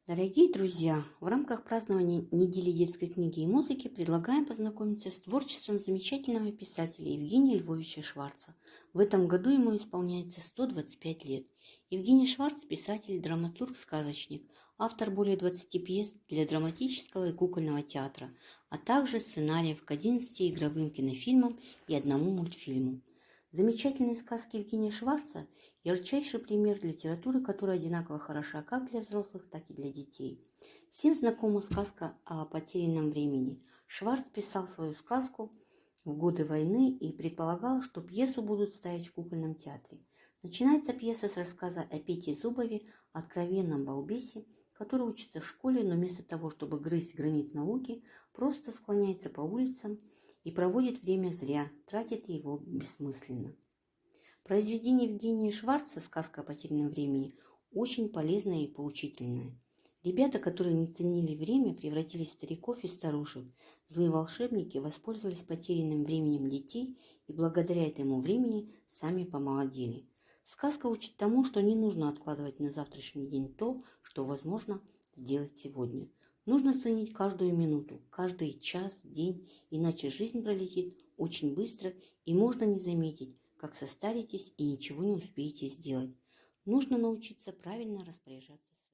Дорогие друзья, в рамках празднования недели детской книги и музыки предлагаем познакомиться с творчеством замечательного писателя Евгения Львовича Шварца. В этом году ему исполняется 125 лет. Евгений Шварц – писатель, драматург, сказочник, автор более 20 пьес для драматического и кукольного театра, а также сценариев к 11 игровым кинофильмам и одному мультфильму. Замечательные сказки Евгения Шварца – ярчайший пример литературы, которая одинаково хороша как для взрослых, так и для детей. Всем знакома сказка о потерянном времени. Шварц писал свою сказку в годы войны и предполагал, что пьесу будут ставить в кукольном театре. Начинается пьеса с рассказа о Пете Зубове, откровенном балбесе, который учится в школе, но вместо того, чтобы грызть гранит науки, просто склоняется по улицам и проводит время зря, тратит его бессмысленно. Произведение Евгения Шварца «Сказка о потерянном времени» очень полезное и поучительное. Ребята, которые не ценили время, превратились в стариков и старушек. Злые волшебники воспользовались потерянным временем детей и благодаря этому времени сами помолодели. Сказка учит тому, что не нужно откладывать на завтрашний день то, что возможно сделать сегодня. Нужно ценить каждую минуту, каждый час, день, иначе жизнь пролетит очень быстро и можно не заметить, как состаритесь и ничего не успеете сделать. Нужно научиться правильно распоряжаться.